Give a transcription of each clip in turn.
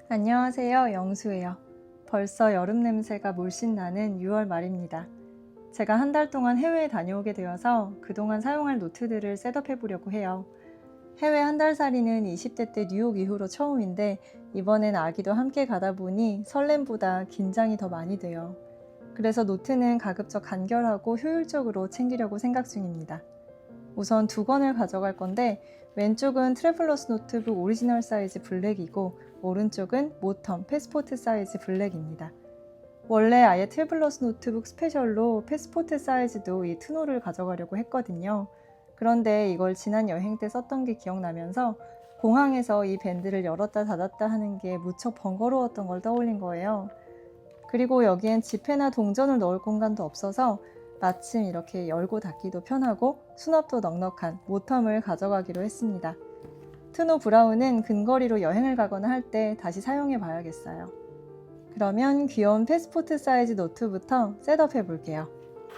안녕하세요, 영수예요. 벌써 여름 냄새가 물씬 나는 6월 말입니다. 제가 한 달 동안 해외에 다녀오게 되어서 그동안 사용할 노트들을 셋업해 보려고 해요. 해외 한 달 살이는 20대 때 뉴욕 이후로 처음인데 이번엔 아기도 함께 가다 보니 설렘보다 긴장이 더 많이 돼요. 그래서 노트는 가급적 간결하고 효율적으로 챙기려고 생각 중입니다. 우선 두 권을 가져갈 건데 왼쪽은 트래블러스 노트북 오리지널 사이즈 블랙이고 오른쪽은 모텀 패스포트 사이즈 블랙입니다. 원래 아예 트래블러스 노트북 스페셜로 패스포트 사이즈도 이 트노를 가져가려고 했거든요. 그런데 이걸 지난 여행 때 썼던 게 기억나면서 공항에서 이 밴드를 열었다 닫았다 하는 게 무척 번거로웠던 걸 떠올린 거예요. 그리고 여기엔 지폐나 동전을 넣을 공간도 없어서 마침 이렇게 열고 닫기도 편하고 수납도 넉넉한 모텀을 가져가기로 했습니다. 트노 브라운은 근거리로 여행을 가거나 할 때 다시 사용해 봐야겠어요. 그러면 귀여운 패스포트 사이즈 노트부터 셋업해 볼게요.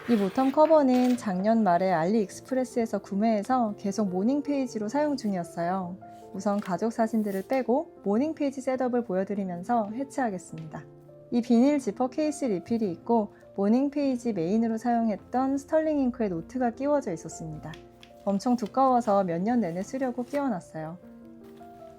이 모텀 커버는 작년 말에 알리익스프레스에서 구매해서 계속 모닝 페이지로 사용 중이었어요. 우선 가족 사진들을 빼고 모닝 페이지 셋업을 보여드리면서 해체하겠습니다. 이 비닐 지퍼 케이스 리필이 있고 모닝 페이지 메인으로 사용했던 스털링 잉크의 노트가 끼워져 있었습니다. 엄청 두꺼워서 몇 년 내내 쓰려고 끼워놨어요.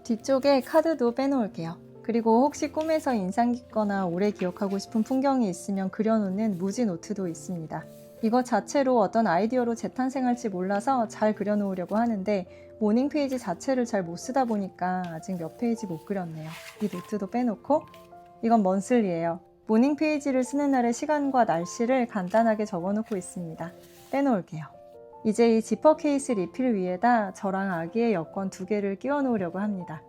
뒤쪽에 카드도 빼놓을게요. 그리고 혹시 꿈에서 인상 깊거나 오래 기억하고 싶은 풍경이 있으면 그려놓는 무지 노트도 있습니다. 이것 자체로 어떤 아이디어로 재탄생할지 몰라서 잘 그려놓으려고 하는데 모닝 페이지 자체를 잘 못 쓰다 보니까 아직 몇 페이지 못 그렸네요. 이 노트도 빼놓고 이건 먼슬리예요. 모닝 페이지를 쓰는 날의 시간과 날씨를 간단하게 적어놓고 있습니다. 빼놓을게요. 이제 이 지퍼 케이스 리필 위에다 저랑 아기의 여권 2개를 끼워 놓으려고 합니다.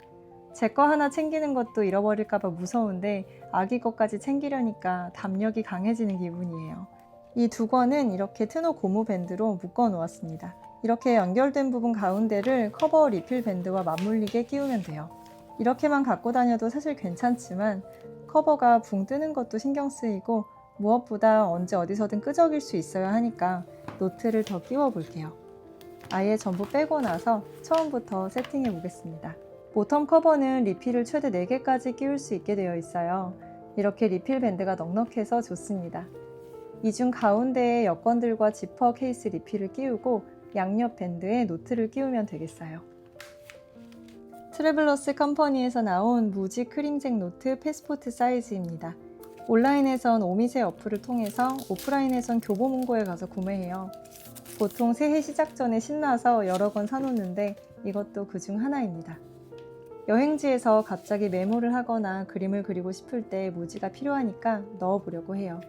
제 거 하나 챙기는 것도 잃어버릴까봐 무서운데 아기 것까지 챙기려니까 담력이 강해지는 기분이에요. 이 2권은 이렇게 트노 고무 밴드로 묶어 놓았습니다. 이렇게 연결된 부분 가운데를 커버 리필 밴드와 맞물리게 끼우면 돼요. 이렇게만 갖고 다녀도 사실 괜찮지만 커버가 붕 뜨는 것도 신경 쓰이고 무엇보다 언제 어디서든 끄적일 수 있어야 하니까 노트를 더 끼워 볼게요. 아예 전부 빼고 나서 처음부터 세팅해 보겠습니다. 모텀 커버는 리필을 최대 4개까지 끼울 수 있게 되어 있어요. 이렇게 리필 밴드가 넉넉해서 좋습니다. 이 중 가운데에 여권들과 지퍼 케이스 리필을 끼우고 양옆 밴드에 노트를 끼우면 되겠어요. 트래블러스 컴퍼니에서 나온 무지 크림색 노트 패스포트 사이즈입니다. 온라인에선 오미세 어플을 통해서 오프라인에선 교보문고에 가서 구매해요. 보통 새해 시작 전에 신나서 여러 권 사놓는데 이것도 그 중 하나입니다. 여행지에서 갑자기 메모를 하거나 그림을 그리고 싶을 때 무지가 필요하니까 넣어보려고 해요.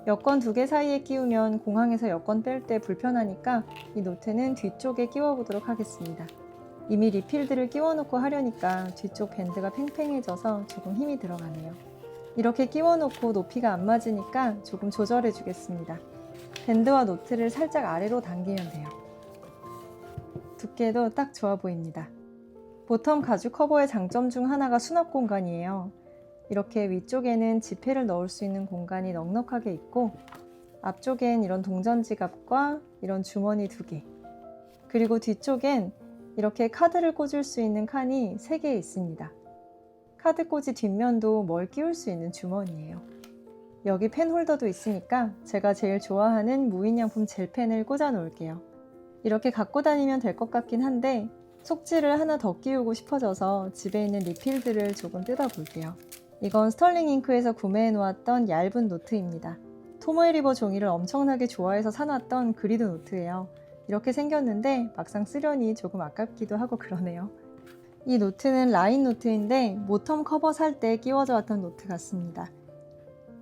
여권 2개 사이에 끼우면 공항에서 여권 뺄 때 불편하니까 이 노트는 뒤쪽에 끼워보도록 하겠습니다. 이미 리필들을 끼워놓고 하려니까 뒤쪽 밴드가 팽팽해져서 조금 힘이 들어가네요. 이렇게 끼워놓고 높이가 안 맞으니까 조금 조절해 주겠습니다. 밴드와 노트를 살짝 아래로 당기면 돼요. 두께도 딱 좋아 보입니다. 보텀 가죽 커버의 장점 중 하나가 수납 공간이에요. 이렇게 위쪽에는 지폐를 넣을 수 있는 공간이 넉넉하게 있고 앞쪽엔 이런 동전 지갑과 이런 주머니 2개, 그리고 뒤쪽엔 이렇게 카드를 꽂을 수 있는 칸이 3개 있습니다. 카드 꽂이 뒷면도 뭘 끼울 수 있는 주머니예요. 여기 펜 홀더도 있으니까 제가 제일 좋아하는 무인양품 젤펜을 꽂아 놓을게요. 이렇게 갖고 다니면 될 것 같긴 한데 속지를 하나 더 끼우고 싶어져서 집에 있는 리필들을 조금 뜯어 볼게요. 이건 스털링 잉크에서 구매해 놓았던 얇은 노트입니다. 토모에리버 종이를 엄청나게 좋아해서 사놨던 그리드 노트예요. 이렇게 생겼는데 막상 쓰려니 조금 아깝기도 하고 그러네요. 이 노트는 라인 노트인데 모텀 커버 살 때 끼워져 왔던 노트 같습니다.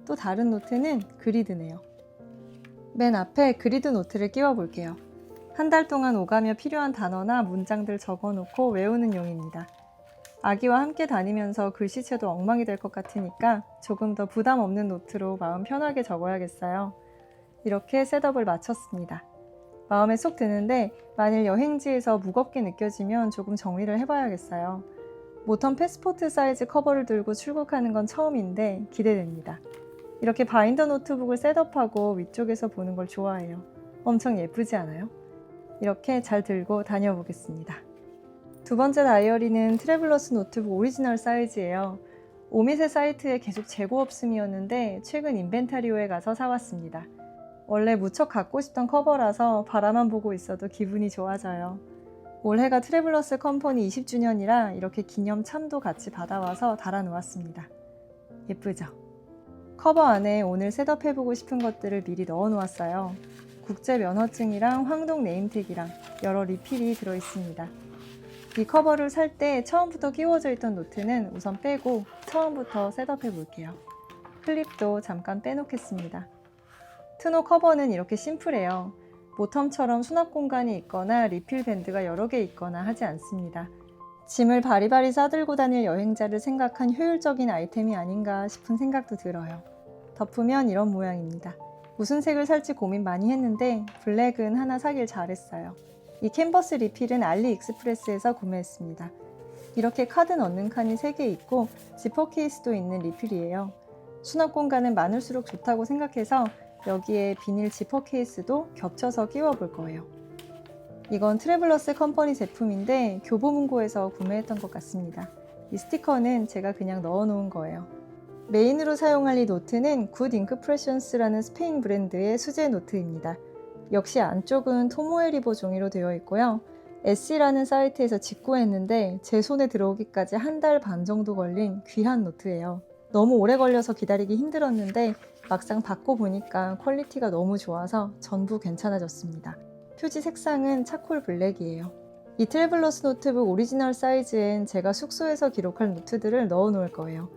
또 다른 노트는 그리드네요. 맨 앞에 그리드 노트를 끼워 볼게요. 한 달 동안 오가며 필요한 단어나 문장들 적어놓고 외우는 용입니다. 아기와 함께 다니면서 글씨체도 엉망이 될 것 같으니까 조금 더 부담 없는 노트로 마음 편하게 적어야겠어요. 이렇게 셋업을 마쳤습니다. 마음에 쏙 드는데 만일 여행지에서 무겁게 느껴지면 조금 정리를 해봐야겠어요. 모텀 패스포트 사이즈 커버를 들고 출국하는 건 처음인데 기대됩니다. 이렇게 바인더 노트북을 셋업하고 위쪽에서 보는 걸 좋아해요. 엄청 예쁘지 않아요? 이렇게 잘 들고 다녀보겠습니다. 두 번째 다이어리는 트래블러스 노트북 오리지널 사이즈예요. 오미세 사이트에 계속 재고 없음이었는데 최근 인벤타리오에 가서 사왔습니다. 원래 무척 갖고 싶던 커버라서 바라만 보고 있어도 기분이 좋아져요. 올해가 트래블러스 컴퍼니 20주년이라 이렇게 기념 참도 같이 받아와서 달아놓았습니다. 예쁘죠? 커버 안에 오늘 셋업해보고 싶은 것들을 미리 넣어놓았어요. 국제 면허증이랑 황동 네임택이랑 여러 리필이 들어있습니다. 이 커버를 살 때 처음부터 끼워져 있던 노트는 우선 빼고 처음부터 셋업해볼게요. 클립도 잠깐 빼놓겠습니다. 트노 커버는 이렇게 심플해요. 모텀처럼 수납 공간이 있거나 리필 밴드가 여러 개 있거나 하지 않습니다. 짐을 바리바리 싸들고 다닐 여행자를 생각한 효율적인 아이템이 아닌가 싶은 생각도 들어요. 덮으면 이런 모양입니다. 무슨 색을 살지 고민 많이 했는데 블랙은 하나 사길 잘했어요. 이 캔버스 리필은 알리익스프레스에서 구매했습니다. 이렇게 카드 넣는 칸이 3개 있고 지퍼 케이스도 있는 리필이에요. 수납 공간은 많을수록 좋다고 생각해서 여기에 비닐 지퍼 케이스도 겹쳐서 끼워 볼 거예요. 이건 트래블러스 컴퍼니 제품인데 교보문고에서 구매했던 것 같습니다. 이 스티커는 제가 그냥 넣어 놓은 거예요. 메인으로 사용할 이 노트는 굿 잉크프레션스라는 스페인 브랜드의 수제 노트입니다. 역시 안쪽은 토모에 리버 종이로 되어 있고요. 에시라는 사이트에서 직구했는데 제 손에 들어오기까지 1달 반 정도 걸린 귀한 노트예요. 너무 오래 걸려서 기다리기 힘들었는데 막상 받고 보니까 퀄리티가 너무 좋아서 전부 괜찮아졌습니다. 표지 색상은 차콜 블랙이에요. 이 트래블러스 노트북 오리지널 사이즈엔 제가 숙소에서 기록할 노트들을 넣어 놓을 거예요.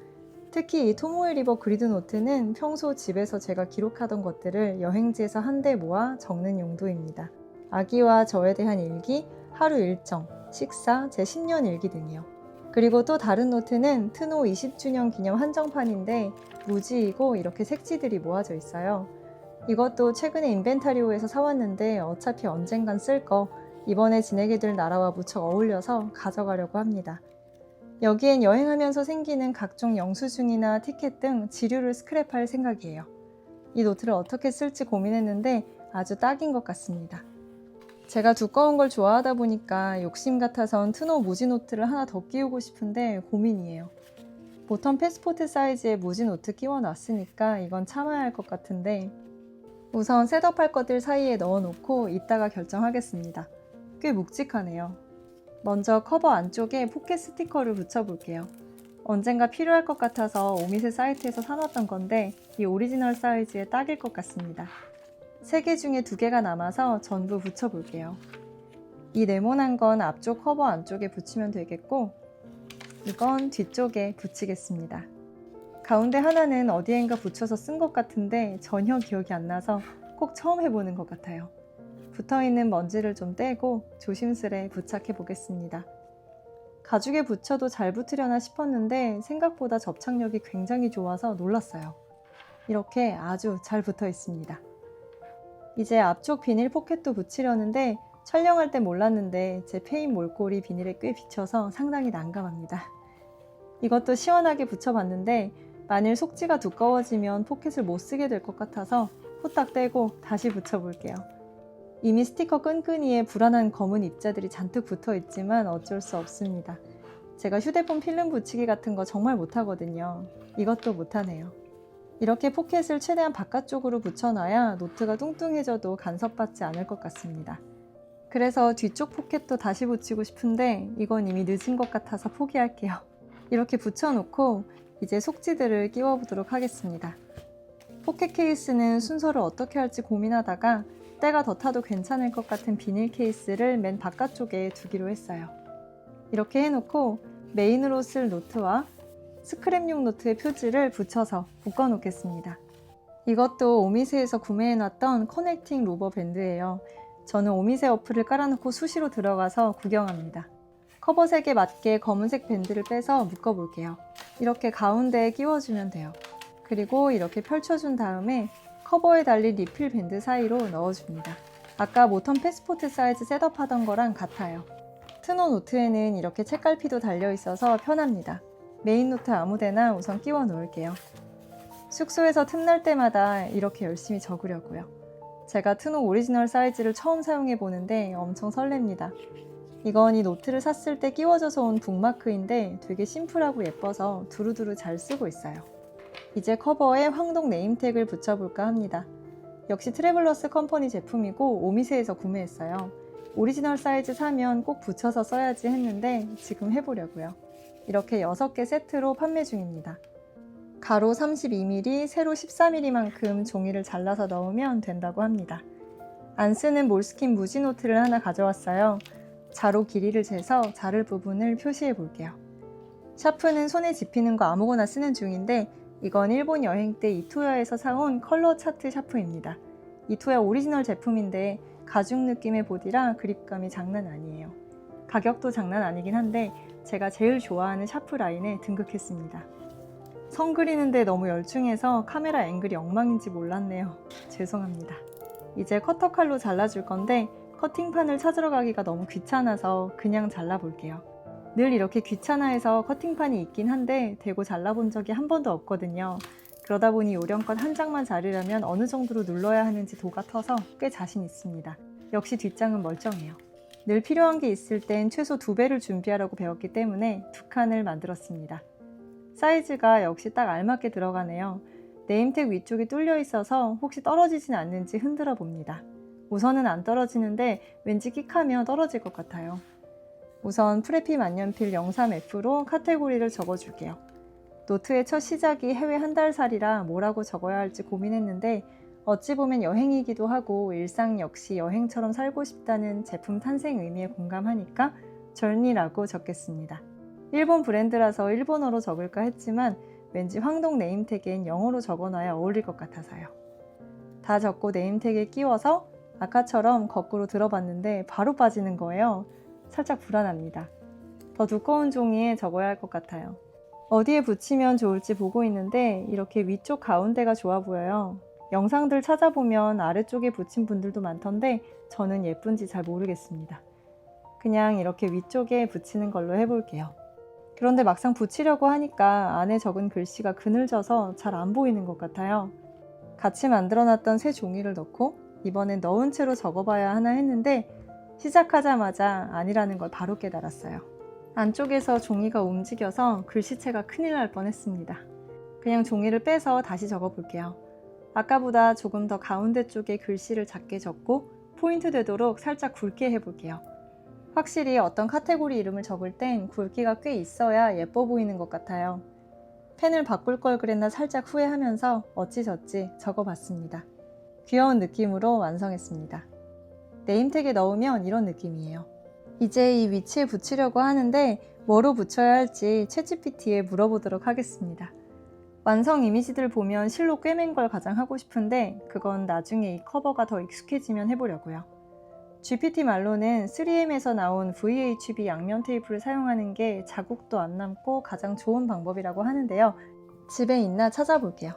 특히 이 토모에 리버 그리드 노트는 평소 집에서 제가 기록하던 것들을 여행지에서 한데 모아 적는 용도입니다. 아기와 저에 대한 일기, 하루 일정, 식사, 제 10년 일기 등이요. 그리고 또 다른 노트는 트노 20주년 기념 한정판인데 무지이고 이렇게 색지들이 모아져 있어요. 이것도 최근에 인벤타리오에서 사왔는데 어차피 언젠간 쓸 거 이번에 지내게 될 나라와 무척 어울려서 가져가려고 합니다. 여기엔 여행하면서 생기는 각종 영수증이나 티켓 등 지류를 스크랩할 생각이에요. 이 노트를 어떻게 쓸지 고민했는데 아주 딱인 것 같습니다. 제가 두꺼운 걸 좋아하다 보니까 욕심 같아선 트노 무지 노트를 하나 더 끼우고 싶은데 고민이에요. 보통 패스포트 사이즈의 무지 노트 끼워 놨으니까 이건 참아야 할 것 같은데 우선 셋업할 것들 사이에 넣어놓고 이따가 결정하겠습니다. 꽤 묵직하네요. 먼저 커버 안쪽에 포켓 스티커를 붙여볼게요. 언젠가 필요할 것 같아서 오미세 사이트에서 사놨던 건데 이 오리지널 사이즈에 딱일 것 같습니다. 3개 중에 2개가 남아서 전부 붙여볼게요. 이 네모난 건 앞쪽 커버 안쪽에 붙이면 되겠고 이건 뒤쪽에 붙이겠습니다. 가운데 하나는 어디엔가 붙여서 쓴 것 같은데 전혀 기억이 안 나서 꼭 처음 해보는 것 같아요. 붙어있는 먼지를 좀 떼고 조심스레 부착해 보겠습니다. 가죽에 붙여도 잘 붙으려나 싶었는데 생각보다 접착력이 굉장히 좋아서 놀랐어요. 이렇게 아주 잘 붙어 있습니다. 이제 앞쪽 비닐 포켓도 붙이려는데 촬영할 때 몰랐는데 제 페인 몰골이 비닐에 꽤 비쳐서 상당히 난감합니다. 이것도 시원하게 붙여봤는데 만일 속지가 두꺼워지면 포켓을 못 쓰게 될 것 같아서 후딱 떼고 다시 붙여볼게요. 이미 스티커 끈끈이에 불안한 검은 입자들이 잔뜩 붙어 있지만 어쩔 수 없습니다. 제가 휴대폰 필름 붙이기 같은 거 정말 못하거든요. 이것도 못하네요. 이렇게 포켓을 최대한 바깥쪽으로 붙여놔야 노트가 뚱뚱해져도 간섭받지 않을 것 같습니다. 그래서 뒤쪽 포켓도 다시 붙이고 싶은데 이건 이미 늦은 것 같아서 포기할게요. 이렇게 붙여놓고 이제 속지들을 끼워보도록 하겠습니다. 포켓 케이스는 순서를 어떻게 할지 고민하다가 때가 더 타도 괜찮을 것 같은 비닐 케이스를 맨 바깥쪽에 두기로 했어요. 이렇게 해놓고 메인으로 쓸 노트와 스크랩용 노트의 표지를 붙여서 묶어 놓겠습니다. 이것도 오미세에서 구매해놨던 커넥팅 로버 밴드예요. 저는 오미세 어플을 깔아놓고 수시로 들어가서 구경합니다. 커버 색에 맞게 검은색 밴드를 빼서 묶어볼게요. 이렇게 가운데에 끼워주면 돼요. 그리고 이렇게 펼쳐준 다음에 커버에 달린 리필 밴드 사이로 넣어줍니다. 아까 모턴 패스포트 사이즈 셋업하던 거랑 같아요. 트노 노트에는 이렇게 책갈피도 달려있어서 편합니다. 메인 노트 아무데나 우선 끼워 놓을게요. 숙소에서 틈날 때마다 이렇게 열심히 적으려고요. 제가 트노 오리지널 사이즈를 처음 사용해 보는데 엄청 설렙니다. 이건 이 노트를 샀을 때 끼워져서 온 북마크인데 되게 심플하고 예뻐서 두루두루 잘 쓰고 있어요. 이제 커버에 황동 네임택을 붙여볼까 합니다. 역시 트래블러스 컴퍼니 제품이고 오미세에서 구매했어요. 오리지널 사이즈 사면 꼭 붙여서 써야지 했는데 지금 해보려고요. 이렇게 6개 세트로 판매 중입니다. 가로 32mm, 세로 14mm만큼 종이를 잘라서 넣으면 된다고 합니다. 안 쓰는 몰스킨 무지 노트를 하나 가져왔어요. 자로 길이를 재서 자를 부분을 표시해 볼게요. 샤프는 손에 집히는 거 아무거나 쓰는 중인데 이건 일본 여행 때 이토야에서 사온 컬러 차트 샤프입니다. 이토야 오리지널 제품인데 가죽 느낌의 보디라 그립감이 장난 아니에요. 가격도 장난 아니긴 한데 제가 제일 좋아하는 샤프 라인에 등극했습니다. 선 그리는데 너무 열중해서 카메라 앵글이 엉망인지 몰랐네요. 죄송합니다. 이제 커터 칼로 잘라줄 건데 커팅판을 찾으러 가기가 너무 귀찮아서 그냥 잘라볼게요. 늘 이렇게 귀찮아해서 커팅판이 있긴 한데 대고 잘라본 적이 한 번도 없거든요. 그러다 보니 요령껏 한 장만 자르려면 어느 정도로 눌러야 하는지 도가 터서 꽤 자신 있습니다. 역시 뒷장은 멀쩡해요. 늘 필요한 게 있을 땐 최소 2배를 준비하라고 배웠기 때문에 2칸을 만들었습니다. 사이즈가 역시 딱 알맞게 들어가네요. 네임택 위쪽이 뚫려 있어서 혹시 떨어지진 않는지 흔들어 봅니다. 우선은 안 떨어지는데 왠지 끽하면 떨어질 것 같아요. 우선 프레피 만년필 03F로 카테고리를 적어줄게요. 노트의 첫 시작이 해외 한 달 살이라 뭐라고 적어야 할지 고민했는데 어찌 보면 여행이기도 하고 일상 역시 여행처럼 살고 싶다는 제품 탄생 의미에 공감하니까 절니라고 적겠습니다. 일본 브랜드라서 일본어로 적을까 했지만 왠지 황동 네임택엔 영어로 적어놔야 어울릴 것 같아서요. 다 적고 네임택에 끼워서 아까처럼 거꾸로 들어봤는데 바로 빠지는 거예요. 살짝 불안합니다. 더 두꺼운 종이에 적어야 할 것 같아요. 어디에 붙이면 좋을지 보고 있는데 이렇게 위쪽 가운데가 좋아 보여요. 영상들 찾아보면 아래쪽에 붙인 분들도 많던데 저는 예쁜지 잘 모르겠습니다. 그냥 이렇게 위쪽에 붙이는 걸로 해볼게요. 그런데 막상 붙이려고 하니까 안에 적은 글씨가 그늘져서 잘 안 보이는 것 같아요. 같이 만들어놨던 새 종이를 넣고 이번엔 넣은 채로 적어봐야 하나 했는데 시작하자마자 아니라는 걸 바로 깨달았어요. 안쪽에서 종이가 움직여서 글씨체가 큰일 날 뻔했습니다. 그냥 종이를 빼서 다시 적어볼게요. 아까보다 조금 더 가운데 쪽에 글씨를 작게 적고 포인트 되도록 살짝 굵게 해볼게요. 확실히 어떤 카테고리 이름을 적을 땐 굵기가 꽤 있어야 예뻐 보이는 것 같아요. 펜을 바꿀 걸 그랬나 살짝 후회하면서 어찌저찌 적어봤습니다. 귀여운 느낌으로 완성했습니다. 네임택에 넣으면 이런 느낌이에요. 이제 이 위치에 붙이려고 하는데 뭐로 붙여야 할지 챗GPT에 물어보도록 하겠습니다. 완성 이미지들 보면 실로 꿰맨 걸 가장 하고 싶은데 그건 나중에 이 커버가 더 익숙해지면 해보려고요. GPT 말로는 3M에서 나온 VHB 양면 테이프를 사용하는 게 자국도 안 남고 가장 좋은 방법이라고 하는데요. 집에 있나 찾아볼게요.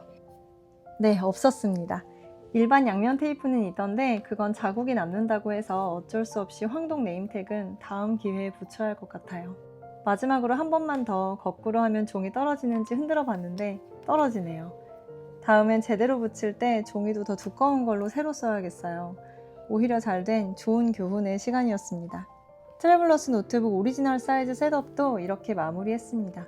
네, 없었습니다. 일반 양면 테이프는 있던데 그건 자국이 남는다고 해서 어쩔 수 없이 황동 네임택은 다음 기회에 붙여야 할 것 같아요. 마지막으로 한 번만 더 거꾸로 하면 종이 떨어지는지 흔들어 봤는데 떨어지네요. 다음엔 제대로 붙일 때 종이도 더 두꺼운 걸로 새로 써야겠어요. 오히려 잘된 좋은 교훈의 시간이었습니다. 트래블러스 노트북 오리지널 사이즈 셋업도 이렇게 마무리했습니다.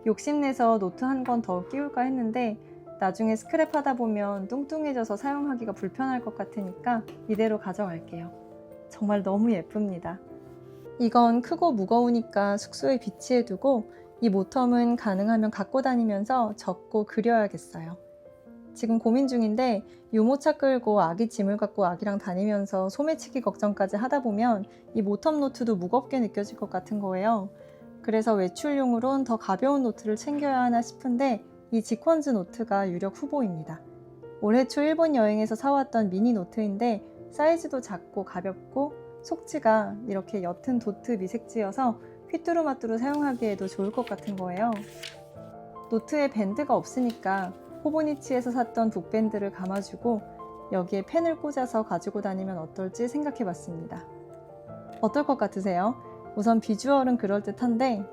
욕심내서 노트 한 권 더 끼울까 했는데 나중에 스크랩하다 보면 뚱뚱해져서 사용하기가 불편할 것 같으니까 이대로 가져갈게요. 정말 너무 예쁩니다. 이건 크고 무거우니까 숙소에 비치해두고 이 모텀은 가능하면 갖고 다니면서 적고 그려야겠어요. 지금 고민 중인데 유모차 끌고 아기 짐을 갖고 아기랑 다니면서 소매치기 걱정까지 하다 보면 이 모텀 노트도 무겁게 느껴질 것 같은 거예요. 그래서 외출용으론 더 가벼운 노트를 챙겨야 하나 싶은데 이 지퀀즈 노트가 유력 후보입니다. 올해 초 일본 여행에서 사왔던 미니 노트인데 사이즈도 작고 가볍고 속지가 이렇게 옅은 도트 미색지여서 휘뚜루마뚜루 사용하기에도 좋을 것 같은 거예요. 노트에 밴드가 없으니까 호보니치에서 샀던 북밴드를 감아주고 여기에 펜을 꽂아서 가지고 다니면 어떨지 생각해봤습니다. 어떨 것 같으세요? 우선 비주얼은 그럴듯한데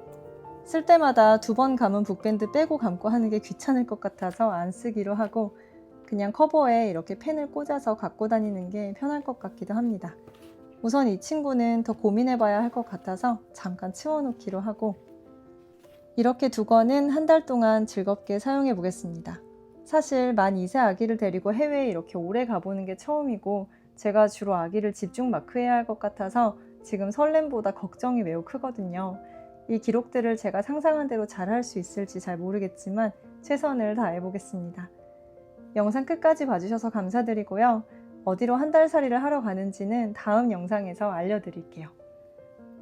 쓸 때마다 2번 감은 북밴드 빼고 감고 하는 게 귀찮을 것 같아서 안 쓰기로 하고 그냥 커버에 이렇게 펜을 꽂아서 갖고 다니는 게 편할 것 같기도 합니다. 우선 이 친구는 더 고민해봐야 할 것 같아서 잠깐 치워놓기로 하고, 이렇게 두 권은 한 달 동안 즐겁게 사용해 보겠습니다. 사실 만 2세 아기를 데리고 해외에 이렇게 오래 가보는 게 처음이고, 제가 주로 아기를 집중 마크해야 할 것 같아서 지금 설렘보다 걱정이 매우 크거든요. 이 기록들을 제가 상상한 대로 잘할 수 있을지 잘 모르겠지만 최선을 다해 보겠습니다. 영상 끝까지 봐주셔서 감사드리고요. 어디로 한 달 살이를 하러 가는지는 다음 영상에서 알려드릴게요.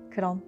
그럼.